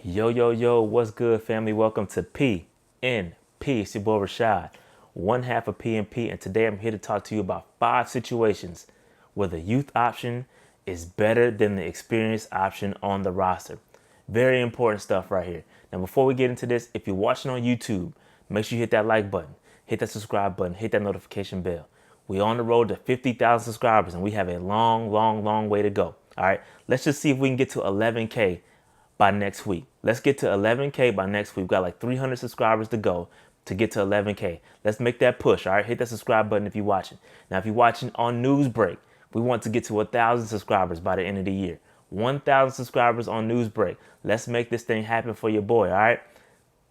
Yo, yo, yo, what's good, family? Welcome to PNP. It's your boy Rashad, one half of PNP, and today I'm here to talk to you about 5 situations where the youth option is better than the experienced option on the roster. Very important stuff right here. Now, before we get into this, if you're watching on YouTube, make sure you hit that like button, hit that subscribe button, hit that notification bell. We're on the road to 50,000 subscribers, and we have a long way to go. All right, let's just see if we can get to 11K by next week. Let's get to 11K by next week. We've got like 300 subscribers to go to get to 11K. Let's make that push. All right, hit that subscribe button if you're watching. Now, if you're watching on Newsbreak, we want to get to 1,000 subscribers by the end of the year. 1,000 subscribers on Newsbreak. Let's make this thing happen for your boy. All right,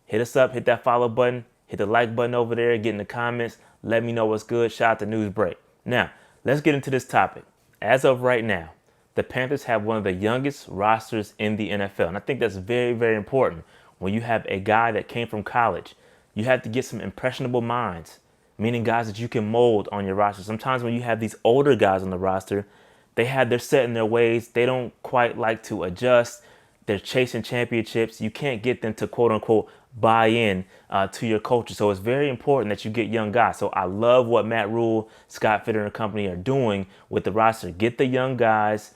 hit us up, hit that follow button, hit the like button over there, get in the comments. Let me know what's good. Shout out to Newsbreak. Now, let's get into this topic. As of right now, the Panthers have one of the youngest rosters in the NFL. And I think that's very important. When you have a guy that came from college, you have to get some impressionable minds, meaning guys that you can mold on your roster. Sometimes when you have these older guys on the roster, they're set in their ways. They don't quite like to adjust. They're chasing championships. You can't get them to quote unquote buy in to your culture. So it's very important that you get young guys. So I love what Matt Rule, Scott Fitter and company are doing with the roster. Get the young guys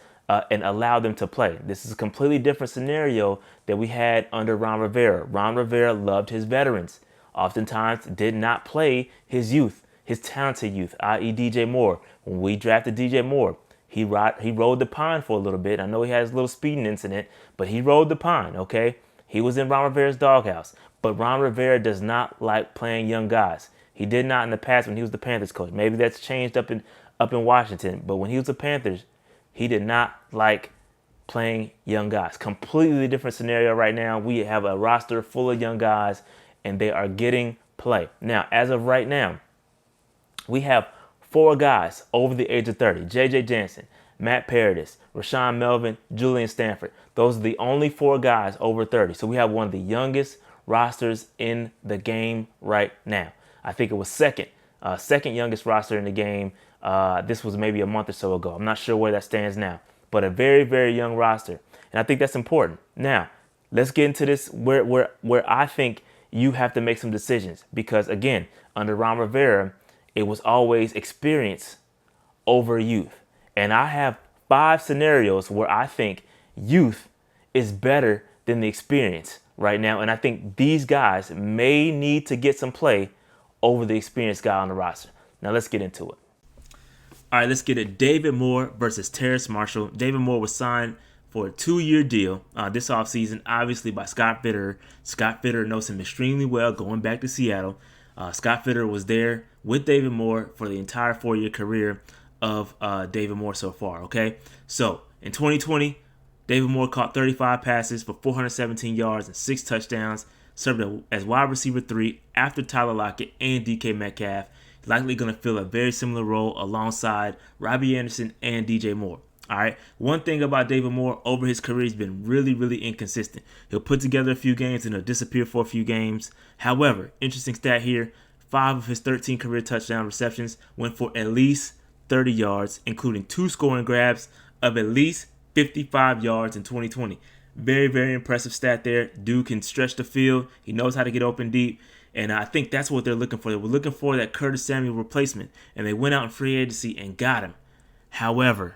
and allow them to play. This is a completely different scenario that we had under Ron Rivera. Ron Rivera loved his veterans. Oftentimes did not play his youth, his talented youth, i.e. DJ Moore. When we drafted DJ Moore, he rode the pine for a little bit. I know he had his little speeding incident, but he rode the pine, okay? He was in Ron Rivera's doghouse. But Ron Rivera does not like playing young guys. He did not in the past when he was the Panthers coach. Maybe that's changed up in Washington. But when he was the Panthers, he did not like playing young guys. Completely different scenario right now. We have a roster full of young guys, and they are getting play. Now, as of right now, we have 4 guys over the age of 30. J.J. Jansen, Matt Paradis, Rashawn Melvin, Julian Stanford. Those are the only 4 guys over 30. So we have one of the youngest rosters in the game right now. I think it was second youngest roster in the game. This was maybe a month or so ago. I'm not sure where that stands now, but a very young roster. And I think that's important. Now, let's get into this where I think you have to make some decisions because, again, under Ron Rivera, it was always experience over youth. And I have 5 scenarios where I think youth is better than the experience right now. And I think these guys may need to get some play over the experienced guy on the roster. Now, let's get into it. All right, let's get it. David Moore versus Terrace Marshall. David Moore was signed for a 2-year deal this offseason, obviously by Scott Fitter. Scott Fitter knows him extremely well going back to Seattle. Scott Fitter was there with David Moore for the entire 4-year career of David Moore so far, okay? So, in 2020, David Moore caught 35 passes for 417 yards and 6 touchdowns, served as wide receiver 3 after Tyler Lockett and DK Metcalf. Likely going to fill a very similar role alongside Robbie Anderson and DJ Moore. All right. One thing about David Moore over his career, he's been really inconsistent. He'll put together a few games and he'll disappear for a few games. However, interesting stat here, 5 of his 13 career touchdown receptions went for at least 30 yards, including 2 scoring grabs of at least 55 yards in 2020. Very impressive stat there. Dude can stretch the field. He knows how to get open deep. And I think that's what they're looking for. They were looking for that Curtis Samuel replacement. And they went out in free agency and got him. However,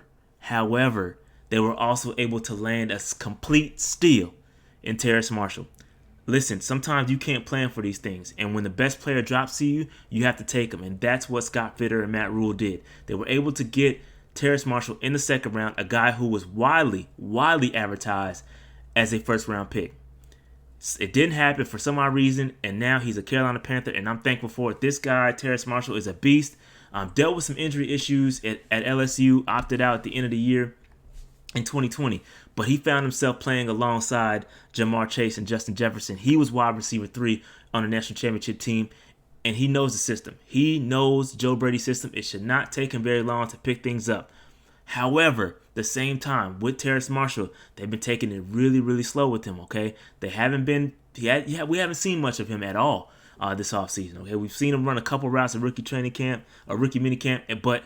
they were also able to land a complete steal in Terrace Marshall. Listen, sometimes you can't plan for these things. And when the best player drops to you, you have to take them. And that's what Scott Fitter and Matt Rule did. They were able to get Terrace Marshall in the second round, a guy who was widely advertised as a first-round pick. It didn't happen for some odd reason, and now he's a Carolina Panther, and I'm thankful for it. This guy, Terrace Marshall, is a beast. Dealt with some injury issues at LSU, opted out at the end of the year in 2020, but he found himself playing alongside Jamar Chase and Justin Jefferson. He was wide receiver 3 on the national championship team, and he knows the system. He knows Joe Brady's system. It should not take him very long to pick things up. However, the same time with Terrace Marshall, they've been taking it really slow with him. Okay, we haven't seen much of him at all this offseason. Okay, we've seen him run a couple routes at rookie training camp, a rookie mini camp, but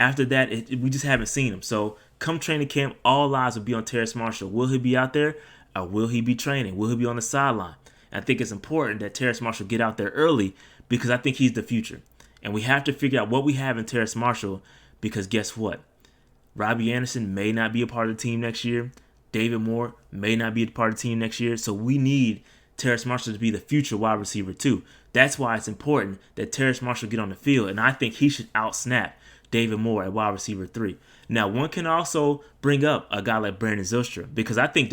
after that, we just haven't seen him. So come training camp, all eyes will be on Terrace Marshall. Will he be out there? Or will he be training? Will he be on the sideline? And I think it's important that Terrace Marshall get out there early because I think he's the future. And we have to figure out what we have in Terrace Marshall because guess what? Robbie Anderson may not be a part of the team next year. David Moore may not be a part of the team next year. So we need Terrace Marshall to be the future wide receiver too. That's why it's important that Terrace Marshall get on the field. And I think he should out-snap David Moore at wide receiver 3. Now, one can also bring up a guy like Brandon Zylstra because I think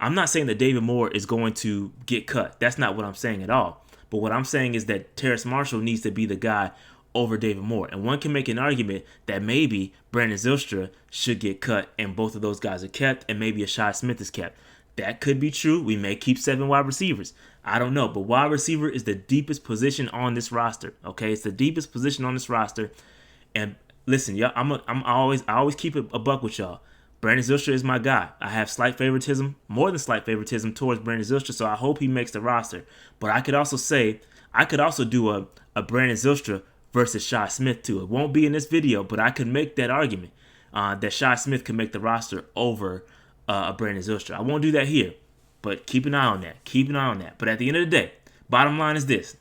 I'm not saying that David Moore is going to get cut. That's not what I'm saying at all. But what I'm saying is that Terrace Marshall needs to be the guy over David Moore. And one can make an argument that maybe Brandon Zylstra should get cut and both of those guys are kept and maybe Rashad Smith is kept. That could be true. We may keep 7 wide receivers. I don't know. But wide receiver is the deepest position on this roster. Okay, it's the deepest position on this roster. And listen, y'all, I always keep it a buck with y'all. Brandon Zylstra is my guy. I have slight favoritism, more than slight favoritism towards Brandon Zylstra, so I hope he makes the roster. But I could also do a Brandon Zylstra versus Rashad Smith too. It won't be in this video, but I could make that argument that Rashad Smith could make the roster over a Brandon Zylstra. I won't do that here, but keep an eye on that. Keep an eye on that. But at the end of the day, bottom line is this.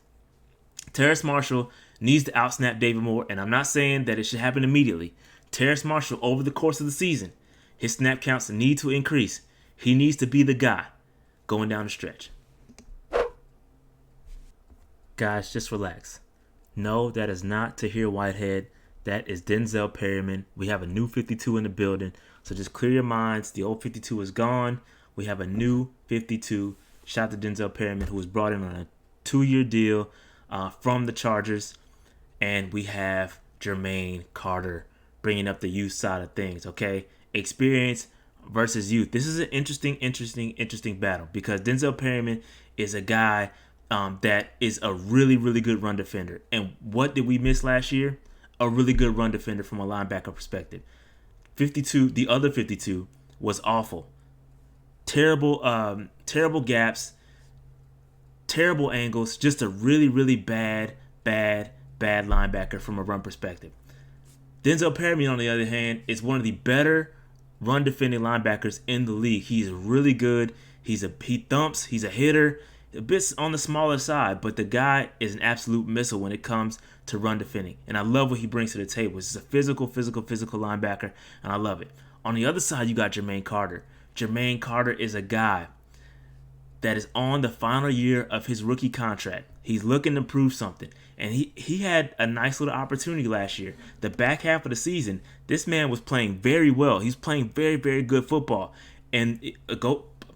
Terrace Marshall needs to outsnap David Moore, and I'm not saying that it should happen immediately. Terrace Marshall, over the course of the season, his snap counts need to increase. He needs to be the guy going down the stretch. Guys, just relax. No, that is not Tahir Whitehead. That is Denzel Perryman. We have a new 52 in the building, so just clear your minds. The old 52 is gone. We have a new 52. Shout out to Denzel Perryman, who was brought in on a 2-year deal from the Chargers. And we have Jermain Carter bringing up the youth side of things, okay? Experience versus youth. This is an interesting battle because Denzel Perryman is a guy that is a really, really good run defender. And what did we miss last year? A really good run defender from a linebacker perspective. 52, the other 52 was awful. Terrible gaps, terrible angles, just a really, really bad linebacker from a run perspective. Denzel Perryman, on the other hand, is one of the better run defending linebackers in the league. He's really good. He thumps. He's a hitter. A bit on the smaller side, but the guy is an absolute missile when it comes to run defending. And I love what he brings to the table. He's a physical linebacker, and I love it. On the other side, you got Jermain Carter. Jermain Carter is a guy that is on the final year of his rookie contract. He's looking to prove something. And he had a nice little opportunity last year. The back half of the season, this man was playing very well. He's playing very, very good football. And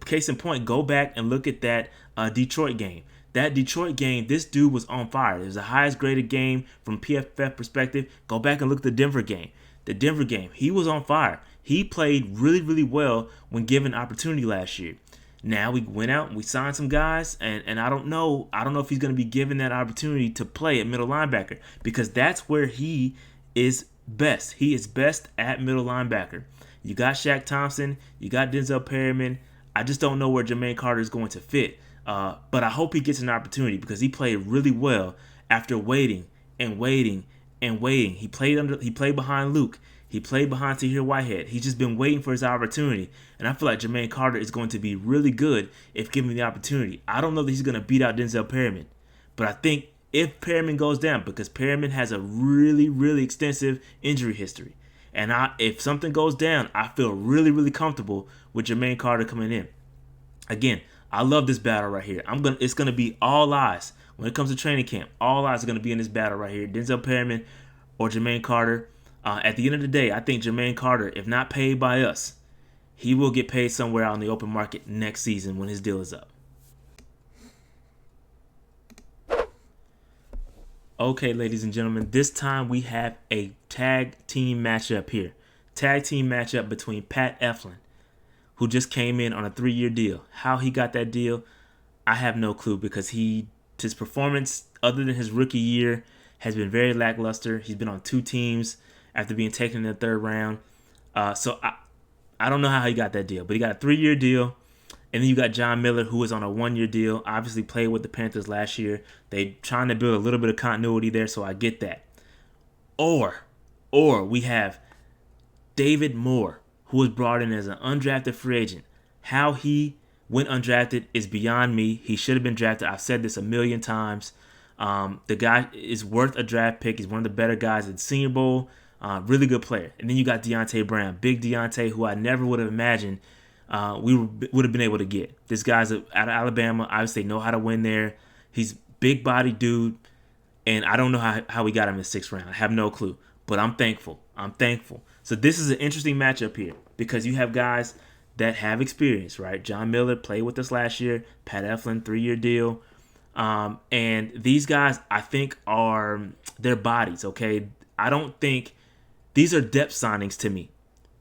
case in point, go back and look at that Detroit game. That Detroit game, this dude was on fire. It was the highest graded game from PFF perspective. Go back and look at the Denver game. The Denver game, he was on fire. He played really, really well when given opportunity last year. Now we went out and we signed some guys, and I don't know if he's going to be given that opportunity to play at middle linebacker because that's where he is best. He is best at middle linebacker. You got Shaq Thompson, you got Denzel Perryman. I just don't know where Jermain Carter is going to fit. But I hope he gets an opportunity because he played really well after waiting. He played behind Luke. He played behind Tahir Whitehead. He's just been waiting for his opportunity. And I feel like Jermain Carter is going to be really good if given the opportunity. I don't know that he's going to beat out Denzel Perryman. But I think if Perryman goes down, because Perryman has a really, really extensive injury history. And if something goes down, I feel really, really comfortable with Jermain Carter coming in. Again, I love this battle right here. It's gonna be all eyes when it comes to training camp. All eyes are gonna be in this battle right here. Denzel Perryman or Jermain Carter. At the end of the day, I think Jermain Carter, if not paid by us, he will get paid somewhere out in the open market next season when his deal is up. Okay, ladies and gentlemen, this time we have a tag team matchup here. Tag team matchup between Pat Elflein, who just came in on a 3-year deal. How he got that deal, I have no clue because his performance, other than his rookie year, has been very lackluster. He's been on 2 teams after being taken in the 3rd round. So I don't know how he got that deal, but he got a 3-year deal. And then you got John Miller, who is on a 1-year deal. Obviously played with the Panthers last year. They trying to build a little bit of continuity there, so I get that. Or we have David Moore, who was brought in as an undrafted free agent. How he went undrafted is beyond me. He should have been drafted. I've said this a million times. The guy is worth a draft pick. He's one of the better guys at Senior Bowl. Really good player. And then you got Deontay Brown, big Deontay, who I never would have imagined we would have been able to get. This guy's out of Alabama. Obviously, know how to win there. He's big body dude, and I don't know how we got him in the 6th round. I have no clue, but I'm thankful. So this is an interesting matchup here because you have guys that have experience, right? John Miller played with us last year. Pat Elflein, 3-year deal. And these guys, I think, are their bodies, okay? I don't think these are depth signings to me.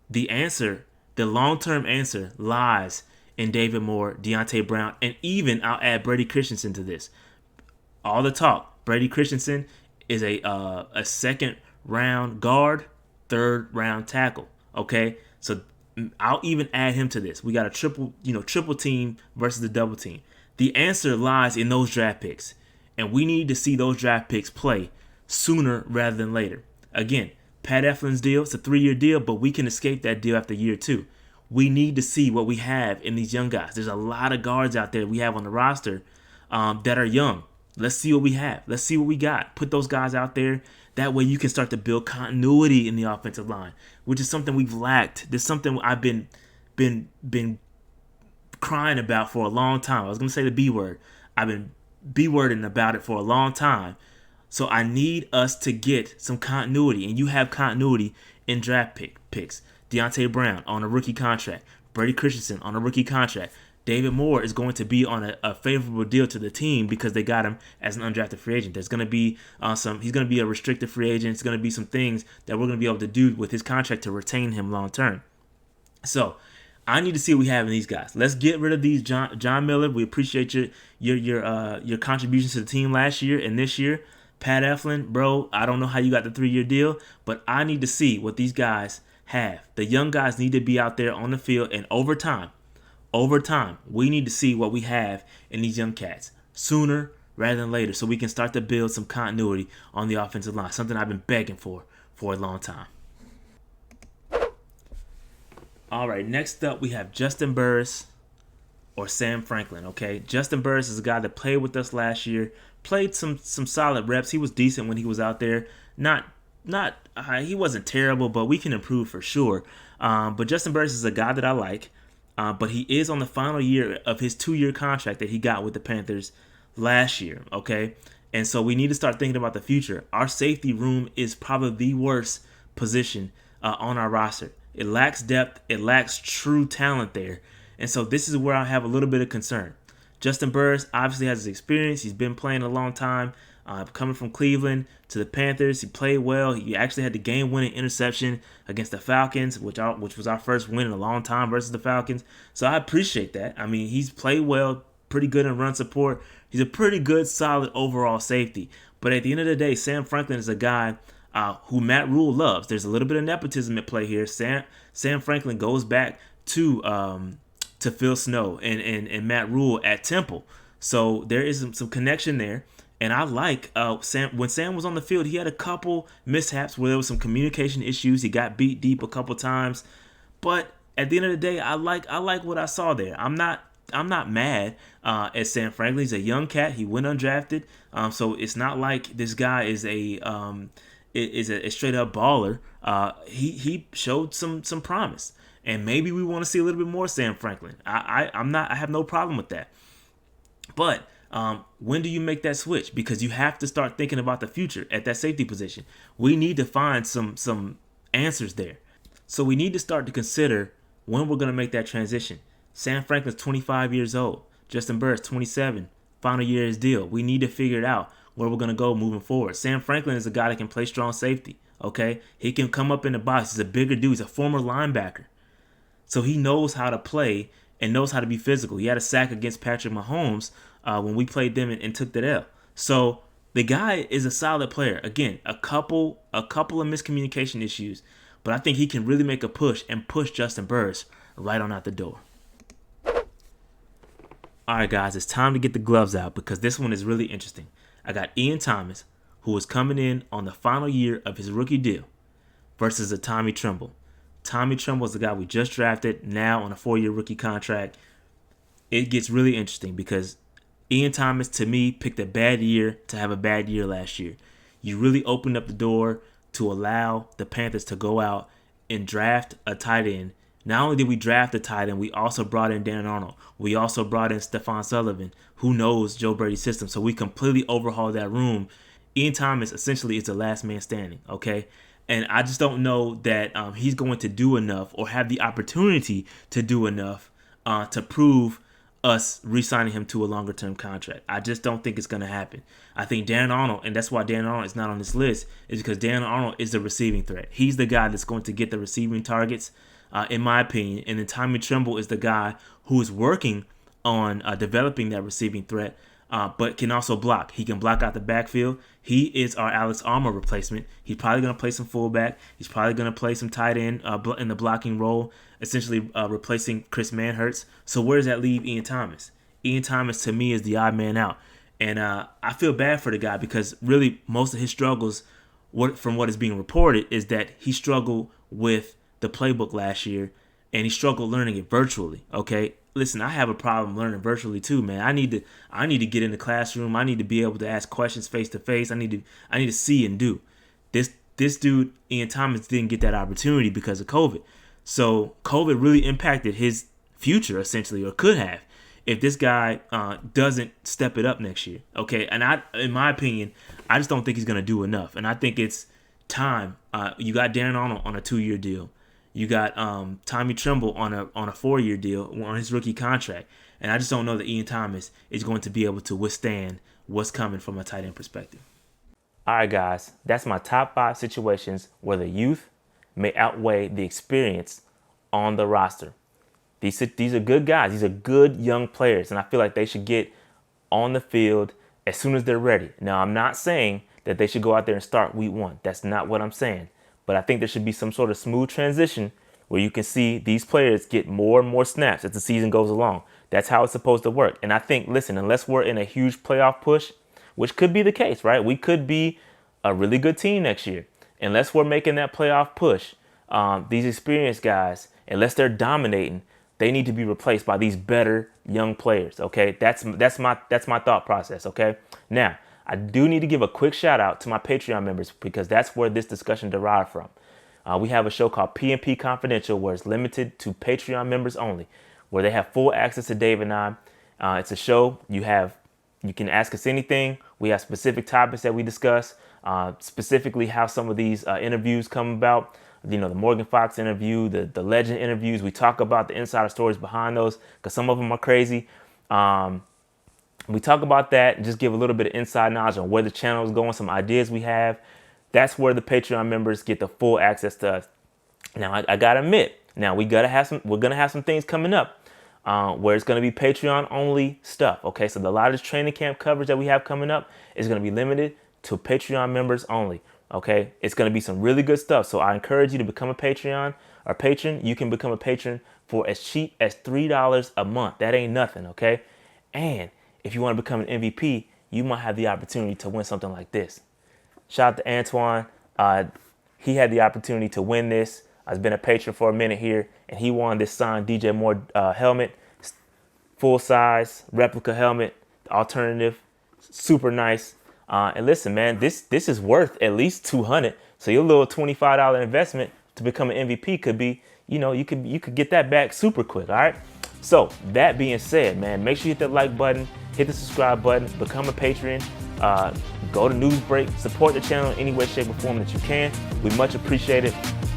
The long-term answer lies in David Moore, Deontay Brown, and even I'll add Brady Christensen to this. All the talk. Brady Christensen is a 2nd-round guard, 3rd-round tackle, okay? So I'll even add him to this. We got a triple team versus the double team. The answer lies in those draft picks, and we need to see those draft picks play sooner rather than later. Again, Pat Elflein's deal, it's a 3-year deal, but we can escape that deal after year 2. We need to see what we have in these young guys. There's a lot of guards out there we have on the roster that are young. Let's see what we have. Let's see what we got. Put those guys out there. That way you can start to build continuity in the offensive line, which is something we've lacked. There's something I've been crying about for a long time. I was going to say the B word. I've been B-wording about it for a long time. So I need us to get some continuity, and you have continuity in draft picks. Deontay Brown on a rookie contract. Brady Christensen on a rookie contract. David Moore is going to be on a favorable deal to the team because they got him as an undrafted free agent. There's going to be he's going to be a restricted free agent. It's going to be some things that we're going to be able to do with his contract to retain him long term. So I need to see what we have in these guys. Let's get rid of these John Miller. We appreciate your contributions to the team last year and this year. Pat Elflein, bro, I don't know how you got the 3-year deal, but I need to see what these guys have. The young guys need to be out there on the field, and over time, we need to see what we have in these young cats sooner rather than later so we can start to build some continuity on the offensive line, something I've been begging for a long time. All right, next up we have Juston Burris or Sam Franklin, okay? Juston Burris is a guy that played with us last year, played some solid reps. He was decent when he was out there. He wasn't terrible, but we can improve for sure. But Juston Burris is a guy that I like, but he is on the final year of his 2-year contract that he got with the Panthers last year, okay? And so we need to start thinking about the future. Our safety room is probably the worst position on our roster. It lacks depth. It lacks true talent there. And so this is where I have a little bit of concern. Juston Burris obviously has his experience. He's been playing a long time. Coming from Cleveland to the Panthers, he played well. He actually had the game-winning interception against the Falcons, which was our first win in a long time versus the Falcons. So I appreciate that. I mean, he's played well, pretty good in run support. He's a pretty good, solid overall safety. But at the end of the day, Sam Franklin is a guy who Matt Rule loves. There's a little bit of nepotism at play here. Sam Franklin goes back to Phil Snow and Matt Rule at Temple. So there is some connection there. And I like Sam. When Sam was on the field, he had a couple mishaps where there was some communication issues. He got beat deep a couple times. But at the end of the day, I like what I saw there. I'm not mad at Sam Franklin. He's a young cat. He went undrafted. So it's not like this guy is a straight up baller. He showed some promise. And maybe we want to see a little bit more Sam Franklin. I have no problem with that. But when do you make that switch? Because you have to start thinking about the future at that safety position. We need to find some answers there. So we need to start to consider when we're going to make that transition. Sam Franklin's 25 years old. Juston Burris, 27. Final year of his deal. We need to figure it out where we're going to go moving forward. Sam Franklin is a guy that can play strong safety. Okay? He can come up in the box. He's a bigger dude. He's a former linebacker. So he knows how to play and knows how to be physical. He had a sack against Patrick Mahomes when we played them and took that L. So the guy is a solid player. Again, a couple of miscommunication issues, but I think he can really make a push and push Juston Burris right on out the door. All right, guys, it's time to get the gloves out because this one is really interesting. I got Ian Thomas, who is coming in on the final year of his rookie deal, versus a Tommy Tremble. Tommy Tremble is the guy we just drafted, now on a 4-year rookie contract. it gets really interesting because Ian Thomas, to me, picked a bad year to have a bad year last year. You really opened up the door to allow the Panthers to go out and draft a tight end. Not only did we draft a tight end, we also brought in Dan Arnold. We also brought in Stephon Sullivan, who knows Joe Brady's system. So we completely overhauled that room. Ian Thomas essentially is the last man standing, okay? And I just don't know that he's going to do enough or have the opportunity to do enough to prove us re-signing him to a longer-term contract. I just don't think it's going to happen. I think Dan Arnold, and that's why Dan Arnold is not on this list, is because Dan Arnold is the receiving threat. He's the guy that's going to get the receiving targets, in my opinion. And then Tommy Tremble is the guy who is working on developing that receiving threat, but can also block. He can block out the backfield. He is our Alex Armour replacement. He's probably going to play some fullback. He's probably going to play some tight end in the blocking role, essentially replacing Chris Manhertz. So where does that leave Ian Thomas? Ian Thomas, to me, is the odd man out. And I feel bad for the guy because really most of his struggles, from what is being reported, is that he struggled with the playbook last year and he struggled learning it virtually, okay? Listen, I have a problem learning virtually too, man. I need to get in the classroom. I need to be able to ask questions face to face. I need to see and do. This dude, Ian Thomas, didn't get that opportunity because of COVID. So COVID really impacted his future, essentially, or could have, if this guy doesn't step it up next year. Okay, and in my opinion, I just don't think he's gonna do enough. And I think it's time. You got Darren Arnold on a 2-year deal. You got Tommy Tremble on a 4-year deal on his rookie contract. And I just don't know that Ian Thomas is going to be able to withstand what's coming from a tight end perspective. All right, guys, that's my top 5 situations where the youth may outweigh the experience on the roster. These are good guys. These are good young players, and I feel like they should get on the field as soon as they're ready. Now, I'm not saying that they should go out there and start week 1. That's not what I'm saying. But I think there should be some sort of smooth transition where you can see these players get more and more snaps as the season goes along. That's how it's supposed to work. And I think, listen, unless we're in a huge playoff push, which could be the case, right? We could be a really good team next year. Unless we're making that playoff push, these experienced guys, unless they're dominating, they need to be replaced by these better young players, okay? That's my thought process, okay? Now, I do need to give a quick shout out to my Patreon members because that's where this discussion derived from. We have a show called P&P Confidential where it's limited to Patreon members only, where they have full access to Dave and I. It's a show you can ask us anything. We have specific topics that we discuss, specifically how some of these interviews come about. You know, the Morgan Fox interview, the legend interviews. We talk about the insider stories behind those because some of them are crazy. We talk about that and just give a little bit of inside knowledge on where the channel is going, some ideas we have. That's where the Patreon members get the full access to us. Now, I gotta admit, we're gonna have some things coming up where it's gonna be Patreon only stuff. Okay, so a lot of this training camp coverage that we have coming up is gonna be limited to Patreon members only. Okay, it's gonna be some really good stuff. So I encourage you to become a Patreon or patron. You can become a patron for as cheap as $3 a month. That ain't nothing. Okay, and if you want to become an MVP, you might have the opportunity to win something like this. Shout out to Antoine. He had the opportunity to win this. I've been a patron for a minute here, and he won this signed DJ Moore helmet, full-size replica helmet, alternative, super nice. And listen, man, this is worth at least $200. So your little $25 investment to become an MVP could be, you could get that back super quick. All right. So that being said, man, make sure you hit that like button, hit the subscribe button, become a patron, go to Newsbreak, support the channel in any way, shape, or form that you can. We much appreciate it.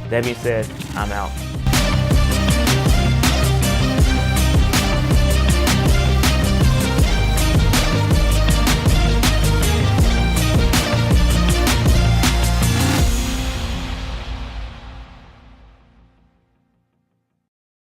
That being said, I'm out.